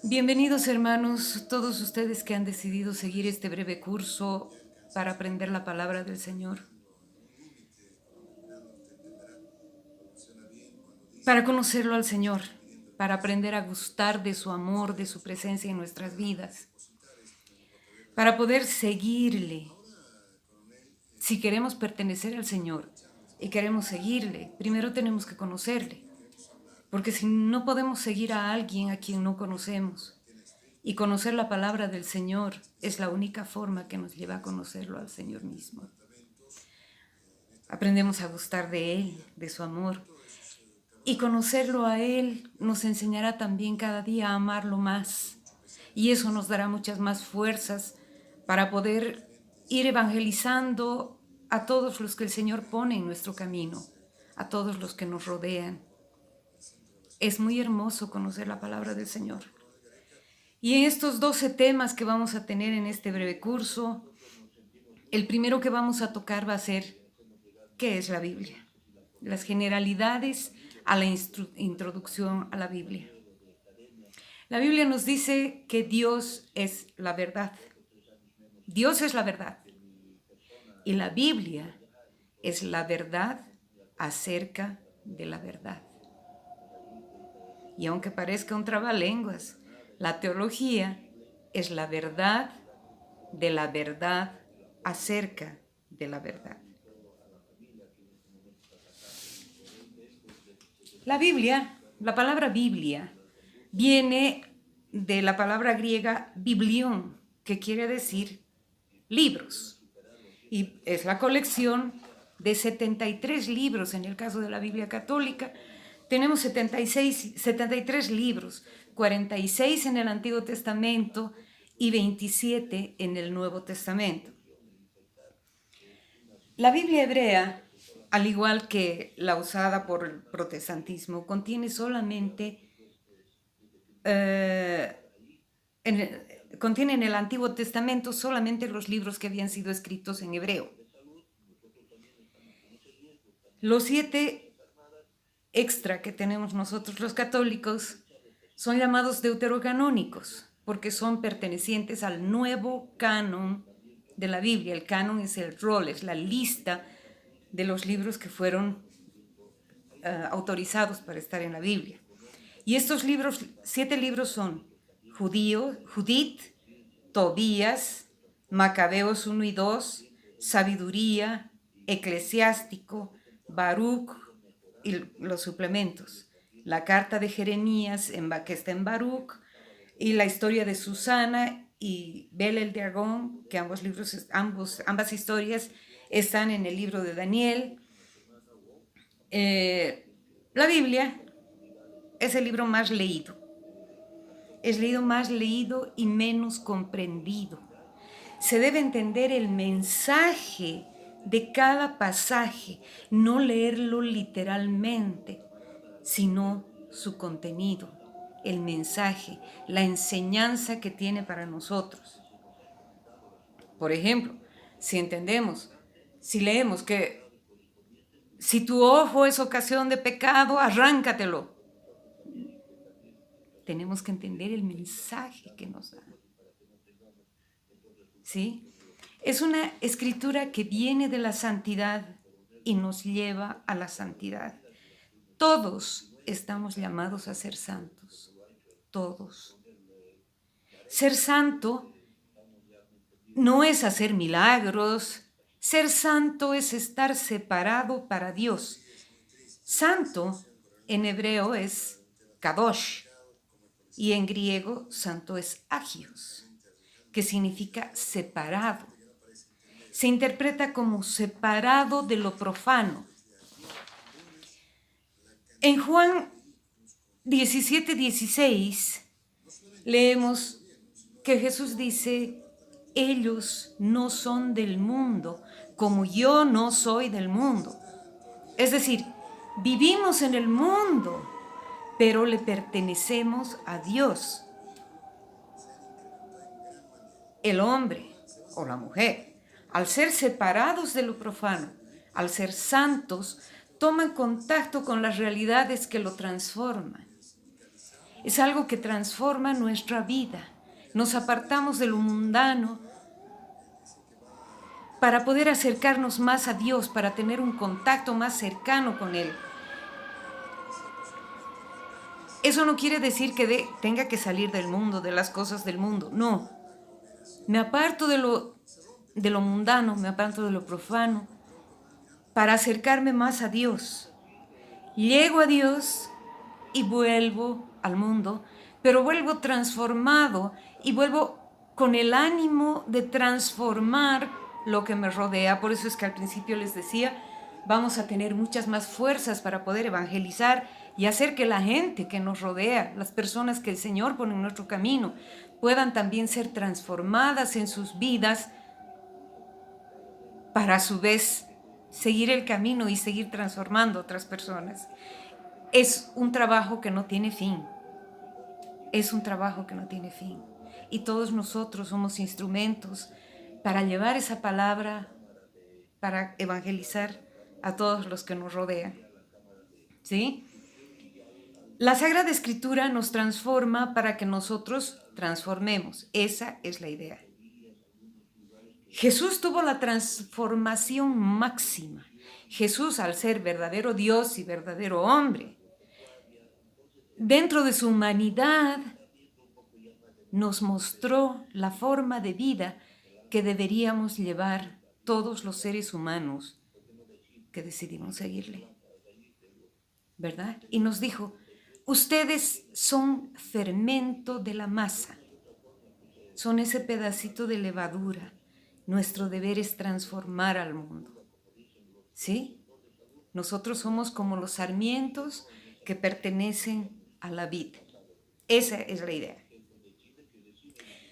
Bienvenidos hermanos, todos ustedes que han decidido seguir este breve curso para aprender la palabra del Señor, para conocerlo al Señor, para aprender a gustar de su amor, de su presencia en nuestras vidas, para poder seguirle. Si queremos pertenecer al Señor y queremos seguirle, primero tenemos que conocerle, porque si no podemos seguir a alguien a quien no conocemos, y conocer la palabra del Señor es la única forma que nos lleva a conocerlo al Señor mismo. Aprendemos a gustar de Él, de su amor, y conocerlo a Él nos enseñará también cada día a amarlo más, y eso nos dará muchas más fuerzas para poder ir evangelizando a todos los que el Señor pone en nuestro camino, a todos los que nos rodean. Es muy hermoso conocer la palabra del Señor. Y en estos 12 temas que vamos a tener en este breve curso, el primero que vamos a tocar va a ser ¿qué es la Biblia? Las generalidades a la introducción a la Biblia. La Biblia nos dice que Dios es la verdad. Dios es la verdad. Y la Biblia es la verdad acerca de la verdad. Y aunque parezca un trabalenguas, la teología es la verdad de la verdad acerca de la verdad. La Biblia, la palabra Biblia, viene de la palabra griega biblión, que quiere decir libros. Y es la colección de 73 libros. En el caso de la Biblia católica, tenemos 73 libros, 46 en el Antiguo Testamento y 27 en el Nuevo Testamento. La Biblia hebrea, al igual que la usada por el protestantismo, contiene solamente contiene en el Antiguo Testamento solamente los libros que habían sido escritos en hebreo. Los 7 extra que tenemos nosotros los católicos son llamados deuterocanónicos porque son pertenecientes al nuevo canon de la Biblia. El canon es el rol, es la lista de los libros que fueron autorizados para estar en la Biblia. Y estos libros, 7 libros son Judith, Tobías, Macabeos 1 y 2, Sabiduría, Eclesiástico, Baruch y los suplementos. La carta de Jeremías, que está en Baruch, y la historia de Susana y Bel el Dragón, que ambas historias están en el libro de Daniel. La Biblia es el libro más leído. Es leído más leído y menos comprendido. Se debe entender el mensaje de cada pasaje, no leerlo literalmente, sino su contenido, el mensaje, la enseñanza que tiene para nosotros. Por ejemplo, si leemos que si tu ojo es ocasión de pecado, arráncatelo. Tenemos que entender el mensaje que nos da. ¿Sí? Es una escritura que viene de la santidad y nos lleva a la santidad. Todos estamos llamados a ser santos. Todos. Ser santo no es hacer milagros. Ser santo es estar separado para Dios. Santo en hebreo es kadosh y en griego santo es agios, que significa separado. Se interpreta como separado de lo profano. En Juan 17:16 leemos que Jesús dice, ellos no son del mundo, como yo no soy del mundo. Es decir, vivimos en el mundo, pero le pertenecemos a Dios. El hombre o la mujer, al ser separados de lo profano, al ser santos, toman contacto con las realidades que lo transforman. Es algo que transforma nuestra vida. Nos apartamos de lo mundano para poder acercarnos más a Dios, para tener un contacto más cercano con Él. Eso no quiere decir que tenga que salir del mundo, de las cosas del mundo. No. Me aparto de lo mundano, me aparto de lo profano, para acercarme más a Dios. Llego a Dios y vuelvo al mundo, pero vuelvo transformado y vuelvo con el ánimo de transformar lo que me rodea. Por eso es que al principio les decía, vamos a tener muchas más fuerzas para poder evangelizar y hacer que la gente que nos rodea, las personas que el Señor pone en nuestro camino, puedan también ser transformadas en sus vidas para a su vez seguir el camino y seguir transformando a otras personas. Es un trabajo que no tiene fin. Es un trabajo que no tiene fin. Y todos nosotros somos instrumentos para llevar esa palabra, para evangelizar a todos los que nos rodean. ¿Sí? La Sagrada Escritura nos transforma para que nosotros transformemos. Esa es la idea. Jesús tuvo la transformación máxima. Jesús, al ser verdadero Dios y verdadero hombre, dentro de su humanidad, nos mostró la forma de vida que deberíamos llevar todos los seres humanos que decidimos seguirle, ¿verdad? Y nos dijo, ustedes son fermento de la masa, son ese pedacito de levadura. Nuestro deber es transformar al mundo, ¿sí? Nosotros somos como los sarmientos que pertenecen a la vid. Esa es la idea.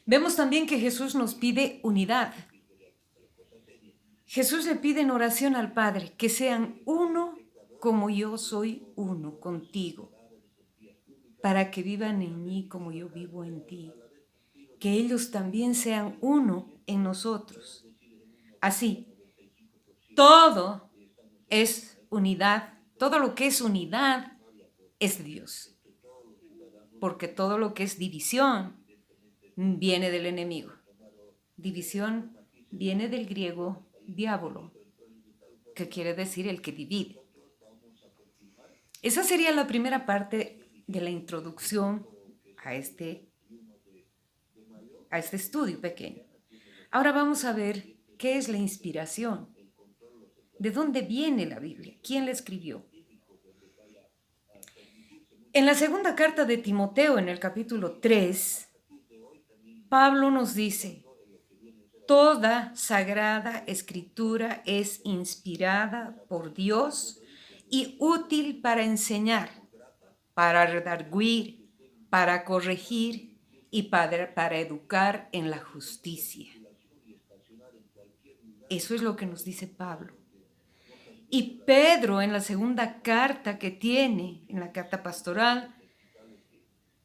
Vemos también que Jesús nos pide unidad. Jesús le pide en oración al Padre que sean uno como yo soy uno contigo, para que vivan en mí como yo vivo en ti, que ellos también sean uno en nosotros. Así, todo es unidad, todo lo que es unidad es Dios, porque todo lo que es división viene del enemigo. División viene del griego diablo, que quiere decir el que divide. Esa sería la primera parte de la introducción a este estudio pequeño. Ahora vamos a ver qué es la inspiración. ¿De dónde viene la Biblia? ¿Quién la escribió? En la segunda carta de Timoteo, en el capítulo 3, Pablo nos dice, toda sagrada escritura es inspirada por Dios y útil para enseñar, para redarguir, para corregir y para educar en la justicia. Eso es lo que nos dice Pablo. Y Pedro, en la segunda carta que tiene, en la carta pastoral,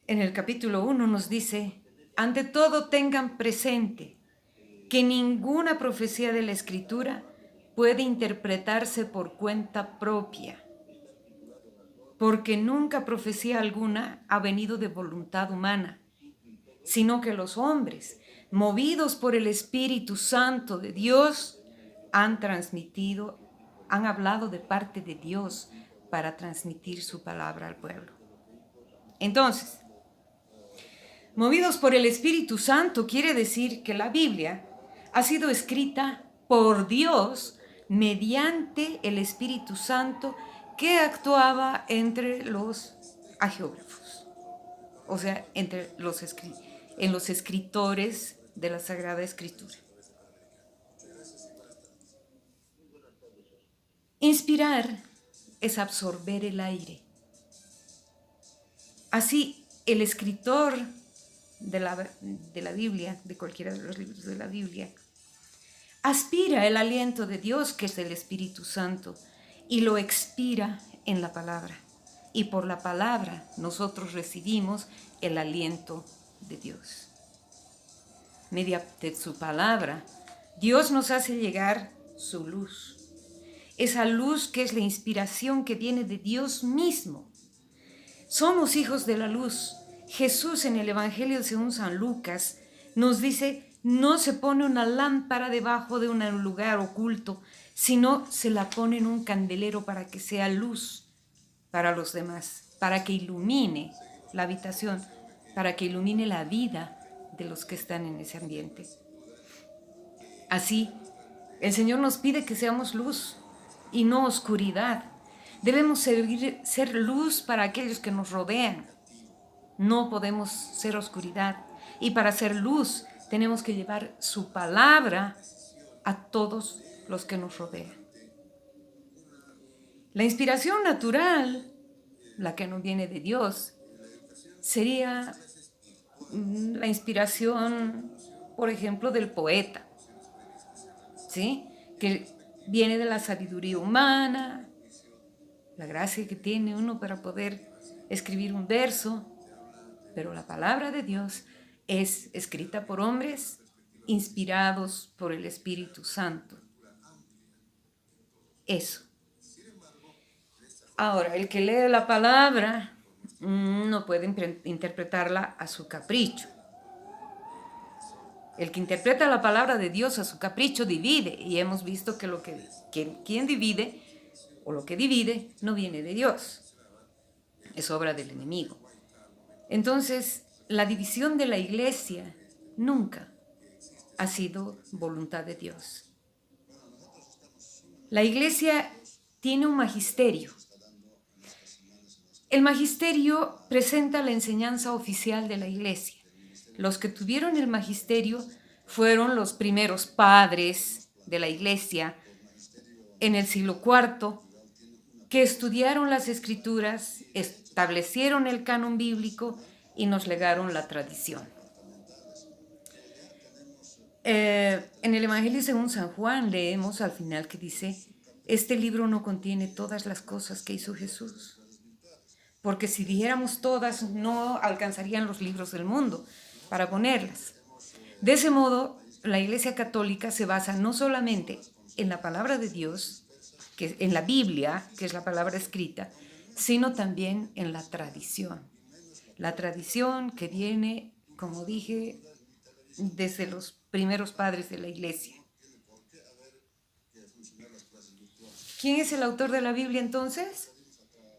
en el capítulo 1 nos dice, ante todo tengan presente que ninguna profecía de la Escritura puede interpretarse por cuenta propia, porque nunca profecía alguna ha venido de voluntad humana, sino que los hombres, movidos por el Espíritu Santo de Dios, han hablado de parte de Dios para transmitir su palabra al pueblo. Entonces, movidos por el Espíritu Santo quiere decir que la Biblia ha sido escrita por Dios mediante el Espíritu Santo que actuaba entre los hagiógrafos, o sea, en los escritores de la Sagrada Escritura. Inspirar es absorber el aire. Así, el escritor de la Biblia, de cualquiera de los libros de la Biblia, aspira el aliento de Dios, que es el Espíritu Santo, y lo expira en la palabra. Y por la palabra nosotros recibimos el aliento de Dios. Mediante su palabra, Dios nos hace llegar su luz. Esa luz que es la inspiración que viene de Dios mismo. Somos hijos de la luz Jesús en el Evangelio según San Lucas nos dice, no se pone una lámpara debajo de un lugar oculto, sino se la pone en un candelero para que sea luz para los demás, para que ilumine la habitación, para que ilumine la vida de los que están en ese ambiente. Así, el Señor nos pide que seamos luz y no oscuridad. Debemos ser luz para aquellos que nos rodean. No podemos ser oscuridad. Y para ser luz tenemos que llevar su palabra a todos los que nos rodean. La inspiración natural, la que no viene de Dios, sería la inspiración, por ejemplo, del poeta, ¿sí? Que viene de la sabiduría humana, la gracia que tiene uno para poder escribir un verso, pero la palabra de Dios es escrita por hombres inspirados por el Espíritu Santo. Eso. Ahora, el que lee la palabra no puede interpretarla a su capricho. El que interpreta la palabra de Dios a su capricho divide, y hemos visto que quien divide o lo que divide no viene de Dios, es obra del enemigo. Entonces, la división de la iglesia nunca ha sido voluntad de Dios. La iglesia tiene un magisterio. El magisterio presenta la enseñanza oficial de la iglesia. Los que tuvieron el magisterio fueron los primeros padres de la iglesia en el siglo IV, que estudiaron las escrituras, establecieron el canon bíblico y nos legaron la tradición. En el Evangelio según San Juan leemos al final que dice, este libro no contiene todas las cosas que hizo Jesús, porque si dijéramos todas no alcanzarían los libros del mundo para ponerlas. De ese modo, la Iglesia Católica se basa no solamente en la palabra de Dios, que en la Biblia, que es la palabra escrita, sino también en la tradición. La tradición que viene, como dije, desde los primeros padres de la Iglesia. ¿Quién es el autor de la Biblia entonces?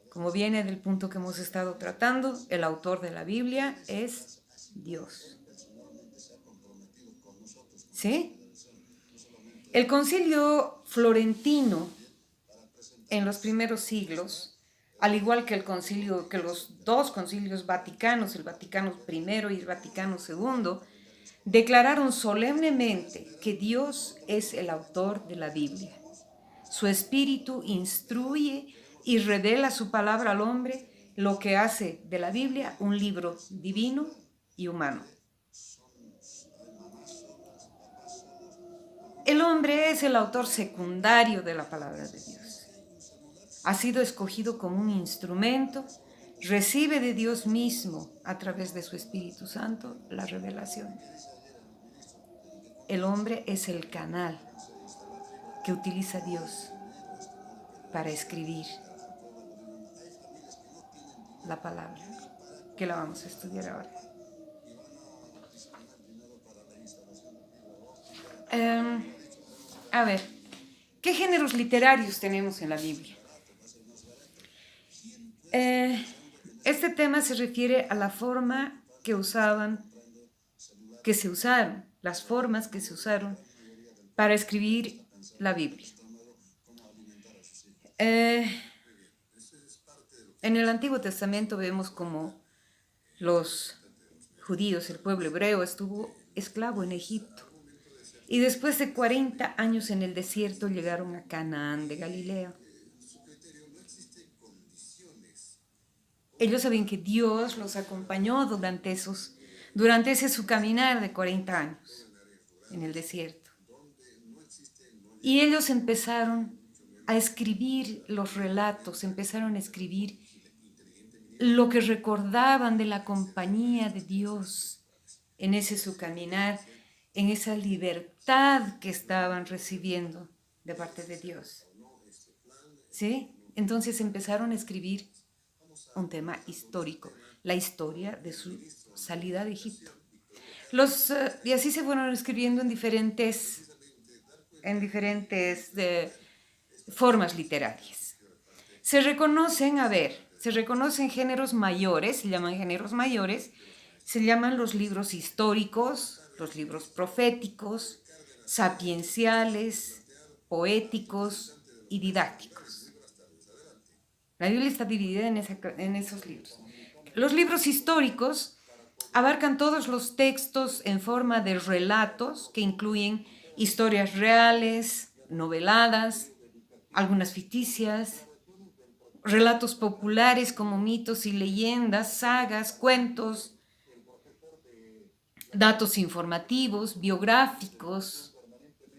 Como viene del punto que hemos estado tratando, el autor de la Biblia es Dios. ¿Sí? El concilio florentino en los primeros siglos, al igual que los dos concilios vaticanos, el Vaticano I y el Vaticano II, declararon solemnemente que Dios es el autor de la Biblia. Su espíritu instruye y revela su palabra al hombre, lo que hace de la Biblia un libro divino y humano. El hombre es el autor secundario de la palabra de Dios. Ha sido escogido como un instrumento, recibe de Dios mismo, a través de su Espíritu Santo, la revelación. El hombre es el canal que utiliza Dios para escribir la palabra, que la vamos a estudiar ahora. A ver, ¿qué géneros literarios tenemos en la Biblia? Este tema se refiere a la forma las formas que se usaron para escribir la Biblia. En el Antiguo Testamento vemos como los judíos, el pueblo hebreo, estuvo esclavo en Egipto. Y después de 40 años en el desierto llegaron a Canaán de Galilea. Ellos saben que Dios los acompañó durante ese su caminar de 40 años en el desierto. Y ellos empezaron a escribir los relatos, empezaron a escribir lo que recordaban de la compañía de Dios en ese su caminar, en esa libertad que estaban recibiendo de parte de Dios. ¿Sí? Entonces empezaron a escribir un tema histórico, la historia de su salida de Egipto. Y así se fueron escribiendo en diferentes formas literarias. Se reconocen géneros mayores, se llaman los libros históricos, los libros proféticos, sapienciales, poéticos y didácticos. La Biblia está dividida en esos libros. Los libros históricos abarcan todos los textos en forma de relatos que incluyen historias reales, noveladas, algunas ficticias, relatos populares como mitos y leyendas, sagas, cuentos, datos informativos, biográficos,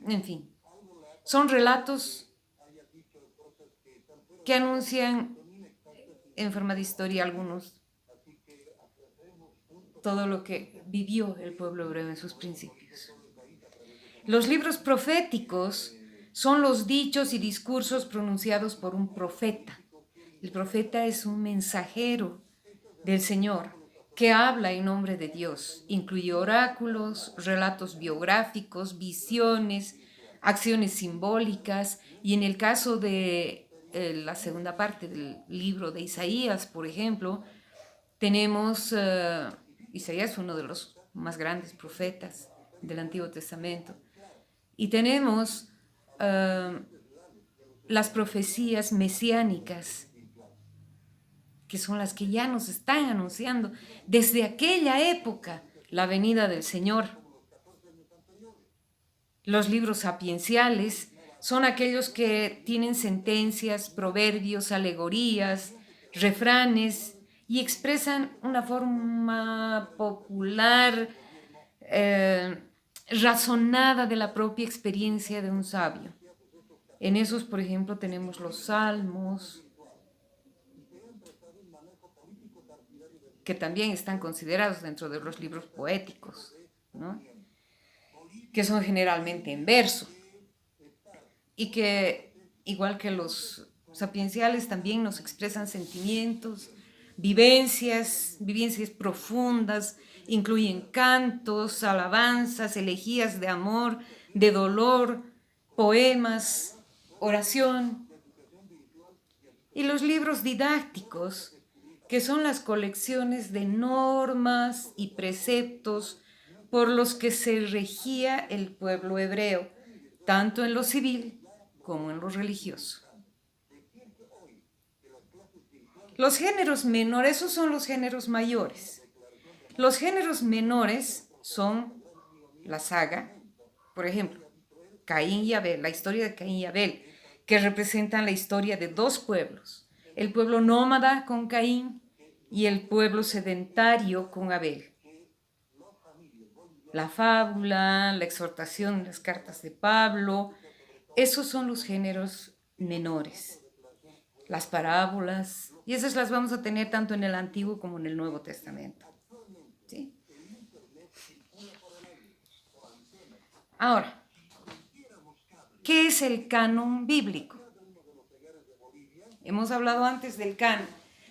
en fin. Son relatos que anuncian en forma de historia algunos todo lo que vivió el pueblo hebreo en sus principios. Los libros proféticos son los dichos y discursos pronunciados por un profeta. El profeta es un mensajero del Señor que habla en nombre de Dios. Incluye oráculos, relatos biográficos, visiones, acciones simbólicas, y en el caso de la segunda parte del libro de Isaías, por ejemplo, tenemos, Isaías fue uno de los más grandes profetas del Antiguo Testamento, y tenemos las profecías mesiánicas, que son las que ya nos están anunciando desde aquella época la venida del Señor. Los libros sapienciales son aquellos que tienen sentencias, proverbios, alegorías, refranes y expresan una forma popular, razonada de la propia experiencia de un sabio. En esos, por ejemplo, tenemos los salmos, que también están considerados dentro de los libros poéticos, ¿no? Que son generalmente en verso, y que, igual que los sapienciales, también nos expresan sentimientos, vivencias profundas, incluyen cantos, alabanzas, elegías de amor, de dolor, poemas, oración. Y los libros didácticos, que son las colecciones de normas y preceptos por los que se regía el pueblo hebreo, tanto en lo civil como en lo religioso. Los géneros menores, esos son los géneros mayores. Los géneros menores son la saga, por ejemplo, Caín y Abel, la historia de Caín y Abel, que representan la historia de dos pueblos, el pueblo nómada con Caín y el pueblo sedentario con Abel. La fábula, la exhortación, las cartas de Pablo, esos son los géneros menores. Las parábolas, y esas las vamos a tener tanto en el Antiguo como en el Nuevo Testamento. ¿Sí? Ahora, ¿qué es el canon bíblico? Hemos hablado antes del canon,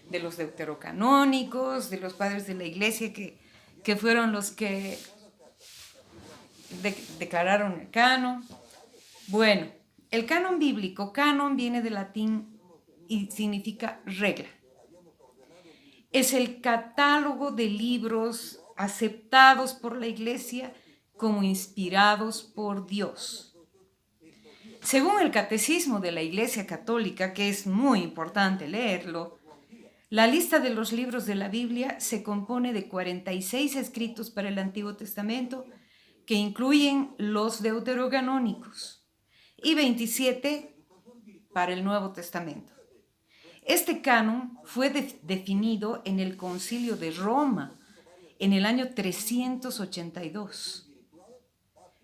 de los deuterocanónicos, de los padres de la Iglesia que fueron los que declararon el canon. Bueno, el canon bíblico, canon viene del latín y significa regla. Es el catálogo de libros aceptados por la Iglesia como inspirados por Dios. Según el Catecismo de la Iglesia Católica, que es muy importante leerlo, la lista de los libros de la Biblia se compone de 46 escritos para el Antiguo Testamento, que incluyen los deuterocanónicos, y 27 para el Nuevo Testamento. Este canon fue definido en el Concilio de Roma en el año 382,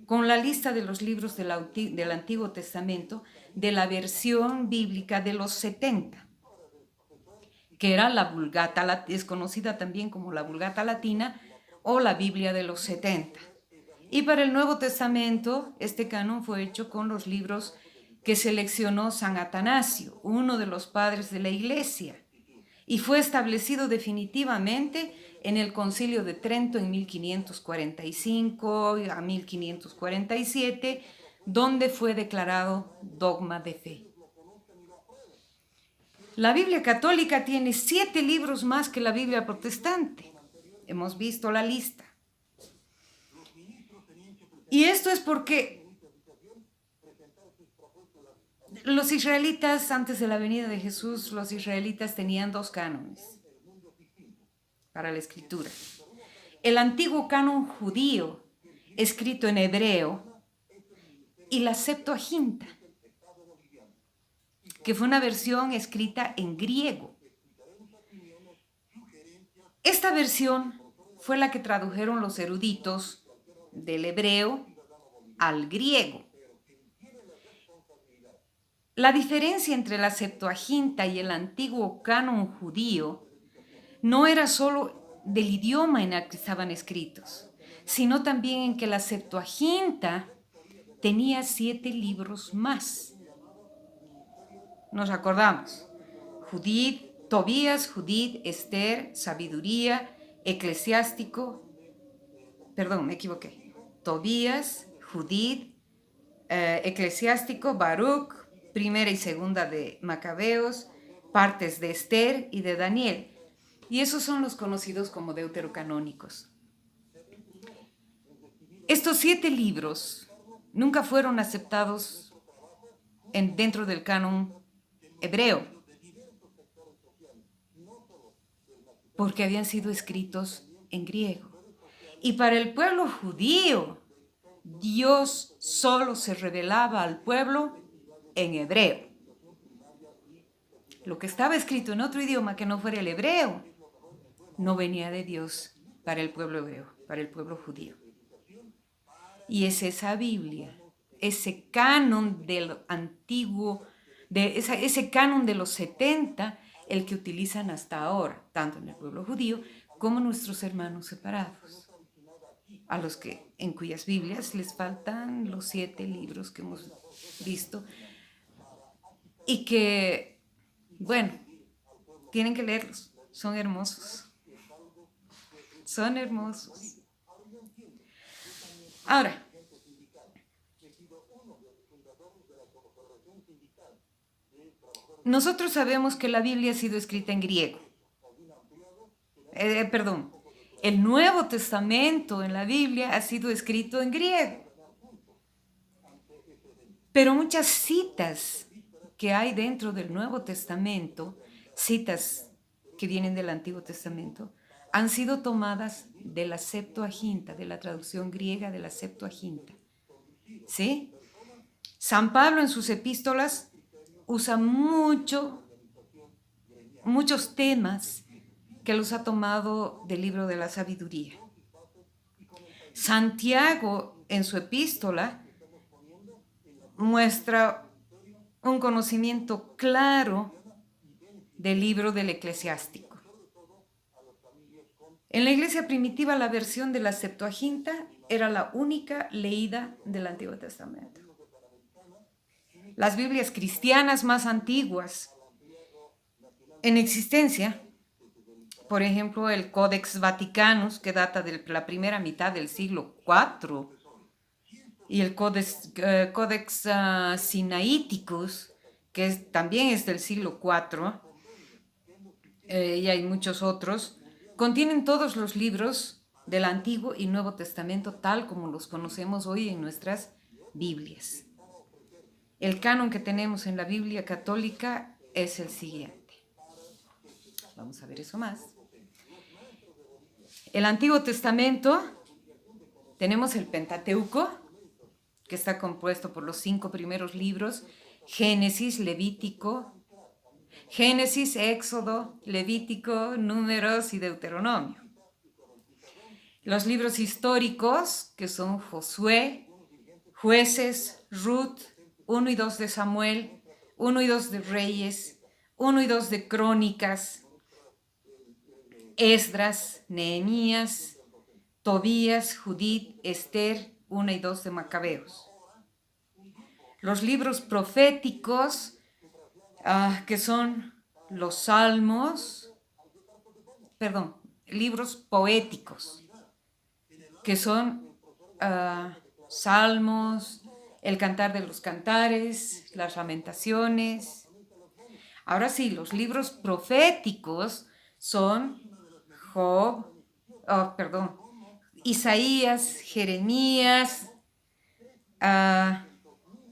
con la lista de los libros del Antiguo Testamento de la versión bíblica de los 70, que era la Vulgata, es conocida también como la Vulgata Latina o la Biblia de los 70. Y para el Nuevo Testamento, este canon fue hecho con los libros que seleccionó San Atanasio, uno de los padres de la Iglesia, y fue establecido definitivamente en el Concilio de Trento en 1545 a 1547, donde fue declarado dogma de fe. La Biblia católica tiene 7 libros más que la Biblia protestante. Hemos visto la lista. Y esto es porque los israelitas, antes de la venida de Jesús, los israelitas tenían 2 cánones para la escritura. El antiguo canon judío, escrito en hebreo, y la Septuaginta, que fue una versión escrita en griego. Esta versión fue la que tradujeron los eruditos del hebreo al griego. La diferencia entre la Septuaginta y el antiguo canon judío no era solo del idioma en el que estaban escritos, sino también en que la Septuaginta tenía 7 libros más. Nos acordamos: Judith, Tobías, Judith, Esther, Sabiduría, Eclesiástico, perdón, me equivoqué. Tobías, Judith, Eclesiástico, Baruch, primera y segunda de Macabeos, partes de Esther y de Daniel. Y esos son los conocidos como deuterocanónicos. Estos 7 libros nunca fueron aceptados dentro del canon hebreo, porque habían sido escritos en griego. Y para el pueblo judío, Dios solo se revelaba al pueblo en hebreo. Lo que estaba escrito en otro idioma que no fuera el hebreo, no venía de Dios para el pueblo hebreo, para el pueblo judío. Y es esa Biblia, ese canon del antiguo, ese canon de los 70, el que utilizan hasta ahora, tanto en el pueblo judío como nuestros hermanos separados, a los que en cuyas Biblias les faltan los 7 libros que hemos visto y que, bueno, tienen que leerlos, son hermosos. Son hermosos. Ahora, nosotros sabemos que la Biblia ha sido escrita en griego. El Nuevo Testamento en la Biblia ha sido escrito en griego. Pero muchas citas que hay dentro del Nuevo Testamento, citas que vienen del Antiguo Testamento, han sido tomadas de la Septuaginta, de la traducción griega de la Septuaginta. ¿Sí? San Pablo en sus epístolas usa muchos temas que los ha tomado del libro de la sabiduría. Santiago en su epístola muestra un conocimiento claro del libro del Eclesiástico. En la iglesia primitiva, la versión de la Septuaginta era la única leída del Antiguo Testamento. Las Biblias cristianas más antiguas en existencia, por ejemplo, el Codex Vaticanus, que data de la primera mitad del siglo IV, y el Codex Sinaiticus, que también es del siglo IV, y hay muchos otros, contienen todos los libros del Antiguo y Nuevo Testamento tal como los conocemos hoy en nuestras Biblias. El canon que tenemos en la Biblia católica es el siguiente. Vamos a ver eso más. El Antiguo Testamento, tenemos el Pentateuco, que está compuesto por los 5 primeros libros: Génesis, Éxodo, Levítico, Números y Deuteronomio. Los libros históricos, que son Josué, Jueces, Ruth, 1 y 2 de Samuel, 1 y 2 de Reyes, 1 y 2 de Crónicas, Esdras, Nehemías, Tobías, Judith, Esther, 1 y 2 de Macabeos. Los libros proféticos, que son los Salmos, perdón, libros poéticos, que son Salmos, el Cantar de los Cantares, las Lamentaciones. Ahora sí, los libros proféticos son Job, perdón, Isaías, Jeremías,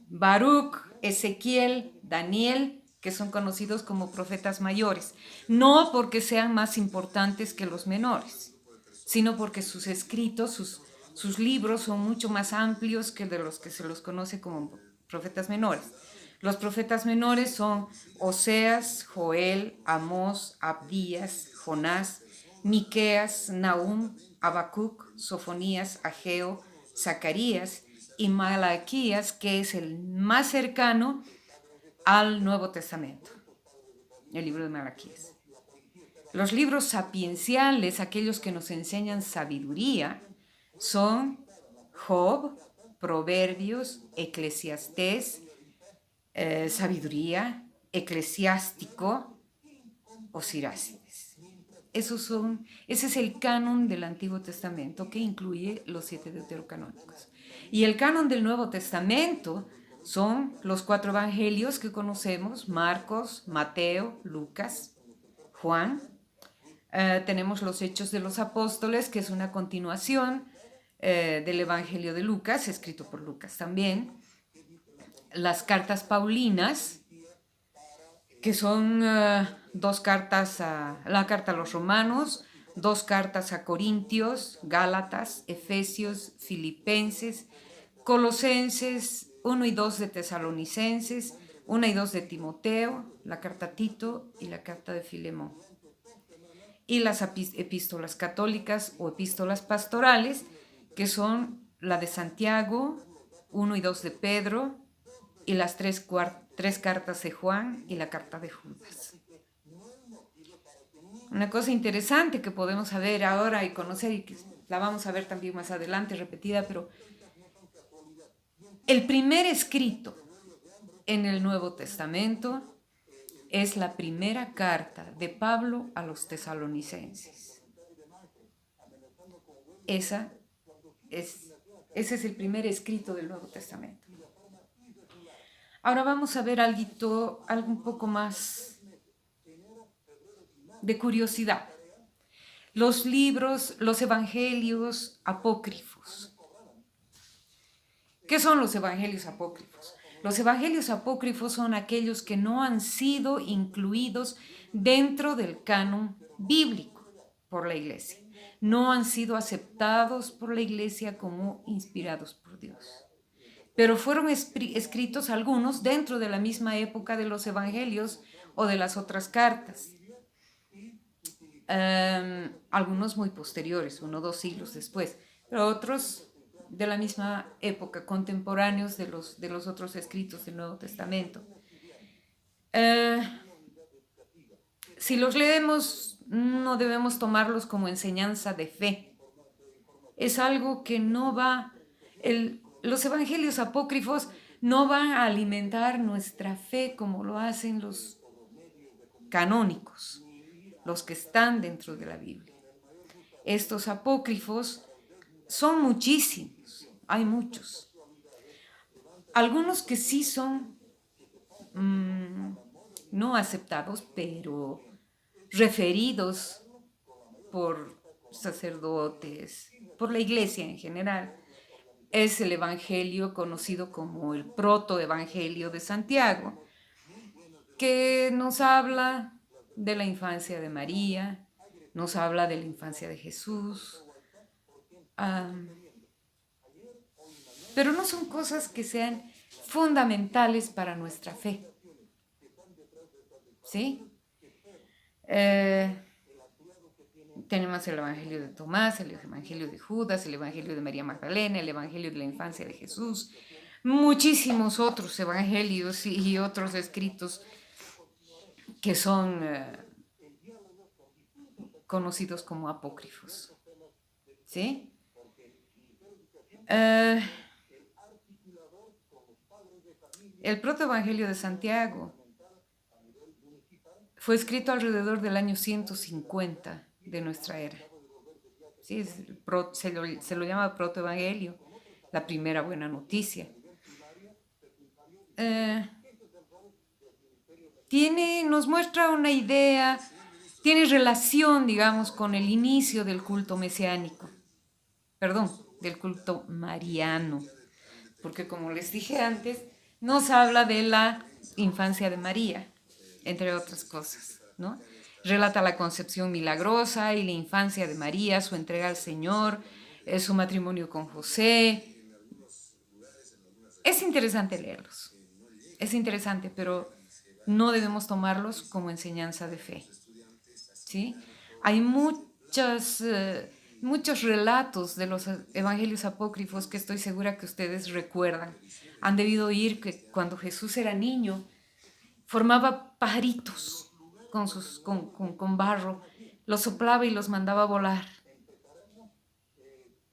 Baruch, Ezequiel, Daniel, que son conocidos como profetas mayores, no porque sean más importantes que los menores, sino porque sus escritos, sus libros son mucho más amplios que de los que se los conoce como profetas menores. Los profetas menores son Oseas, Joel, Amós, Abdías, Jonás, Miqueas, Nahum, Habacuc, Sofonías, Ageo, Zacarías y Malaquías, que es el más cercano al Nuevo Testamento, el libro de Malaquías. Los libros sapienciales, aquellos que nos enseñan sabiduría, son Job, Proverbios, Eclesiastés, Sabiduría, Eclesiástico o Sirácides. Ese es el canon del Antiguo Testamento, que incluye los 7 deuterocanónicos. Y el canon del Nuevo Testamento son los 4 evangelios que conocemos: Marcos, Mateo, Lucas, Juan. Tenemos los Hechos de los Apóstoles, que es una continuación del Evangelio de Lucas, escrito por Lucas también. Las cartas paulinas, que son 2 cartas, la carta a los romanos, 2 cartas a Corintios, Gálatas, Efesios, Filipenses, Colosenses, 1 y 2 de Tesalonicenses, 1 y 2 de Timoteo, la carta a Tito y la carta de Filemón. Y las epístolas católicas o epístolas pastorales, que son la de Santiago, 1 y 2 de Pedro, y las 3 cartas de Juan y la carta de Judas. Una cosa interesante que podemos saber ahora y conocer, y que la vamos a ver también más adelante repetida, pero el primer escrito en el Nuevo Testamento es la primera carta de Pablo a los tesalonicenses. Ese es el primer escrito del Nuevo Testamento. Ahora vamos a ver algo un poco más de curiosidad. Los evangelios apócrifos. ¿Qué son los evangelios apócrifos? Los evangelios apócrifos son aquellos que no han sido incluidos dentro del canon bíblico por la Iglesia. No han sido aceptados por la Iglesia como inspirados por Dios. Pero fueron escritos algunos dentro de la misma época de los evangelios o de las otras cartas. Algunos muy posteriores, 1 o 2 siglos después, pero otros de la misma época, contemporáneos de los otros escritos del Nuevo Testamento. Si los leemos, no debemos tomarlos como enseñanza de fe. Es algo que no va... Los evangelios apócrifos no van a alimentar nuestra fe como lo hacen los canónicos, los que están dentro de la Biblia. Estos apócrifos son muchísimos, hay muchos. Algunos que sí son no aceptados, pero referidos por sacerdotes, por la Iglesia en general. Es el evangelio conocido como el protoevangelio de Santiago, que nos habla de la infancia de María, nos habla de la infancia de Jesús, pero no son cosas que sean fundamentales para nuestra fe. ¿Sí? Tenemos el Evangelio de Tomás, el Evangelio de Judas, el Evangelio de María Magdalena, el Evangelio de la infancia de Jesús, muchísimos otros evangelios y otros escritos que son conocidos como apócrifos. ¿Sí? El protoevangelio de Santiago fue escrito alrededor del año 150 de nuestra era. Sí, se lo llama protoevangelio, la primera buena noticia. Nos muestra una idea, tiene relación, digamos, con el inicio del culto mesiánico, perdón, del culto mariano, porque como les dije antes, nos habla de la infancia de María, entre otras cosas, ¿no? Relata la concepción milagrosa y la infancia de María, su entrega al Señor, su matrimonio con José. Es interesante leerlos, es interesante, pero no debemos tomarlos como enseñanza de fe, ¿sí? Hay muchos relatos de los evangelios apócrifos que estoy segura que ustedes recuerdan. Han debido oír que cuando Jesús era niño, formaba pajaritos con barro, los soplaba y los mandaba a volar.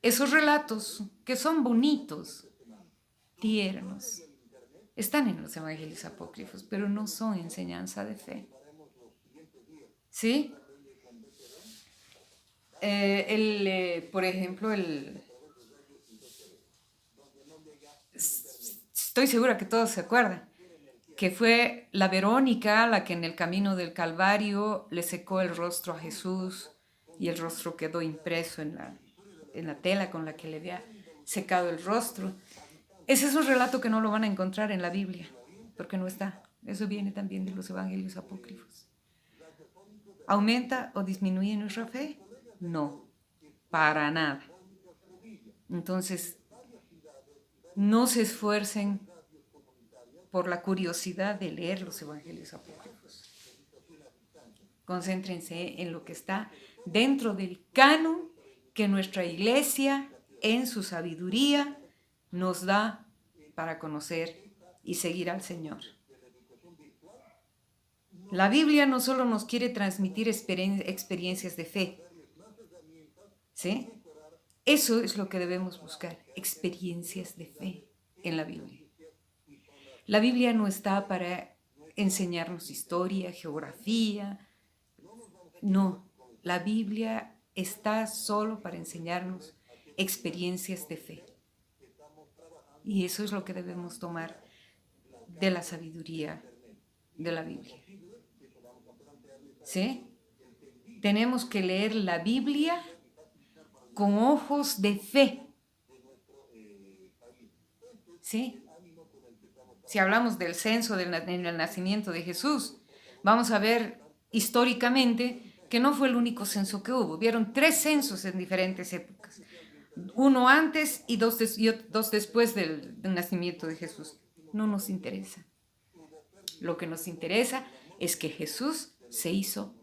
Esos relatos, que son bonitos, tiernos, están en los evangelios apócrifos, pero no son enseñanza de fe. ¿Sí? Por ejemplo, estoy segura que todos se acuerdan, que fue la Verónica la que en el camino del Calvario le secó el rostro a Jesús y el rostro quedó impreso en la tela con la que le había secado el rostro. Ese es un relato que no lo van a encontrar en la Biblia, porque no está. Eso viene también de los evangelios apócrifos. ¿Aumenta o disminuye nuestra fe? No, para nada. Entonces, no se esfuercen por la curiosidad de leer los evangelios apócrifos. Concéntrense en lo que está dentro del canon que nuestra iglesia, en su sabiduría, nos da para conocer y seguir al Señor. La Biblia no solo nos quiere transmitir experiencias de fe, ¿sí? Eso es lo que debemos buscar, experiencias de fe en la Biblia. La Biblia no está para enseñarnos historia, geografía, no. La Biblia está solo para enseñarnos experiencias de fe. Y eso es lo que debemos tomar de la sabiduría de la Biblia. ¿Sí? Tenemos que leer la Biblia con ojos de fe. ¿Sí? Si hablamos del censo en el nacimiento de Jesús, vamos a ver históricamente que no fue el único censo que hubo. Hubieron 3 censos en diferentes épocas. Uno antes y dos después del nacimiento de Jesús. No nos interesa. Lo que nos interesa es que Jesús se hizo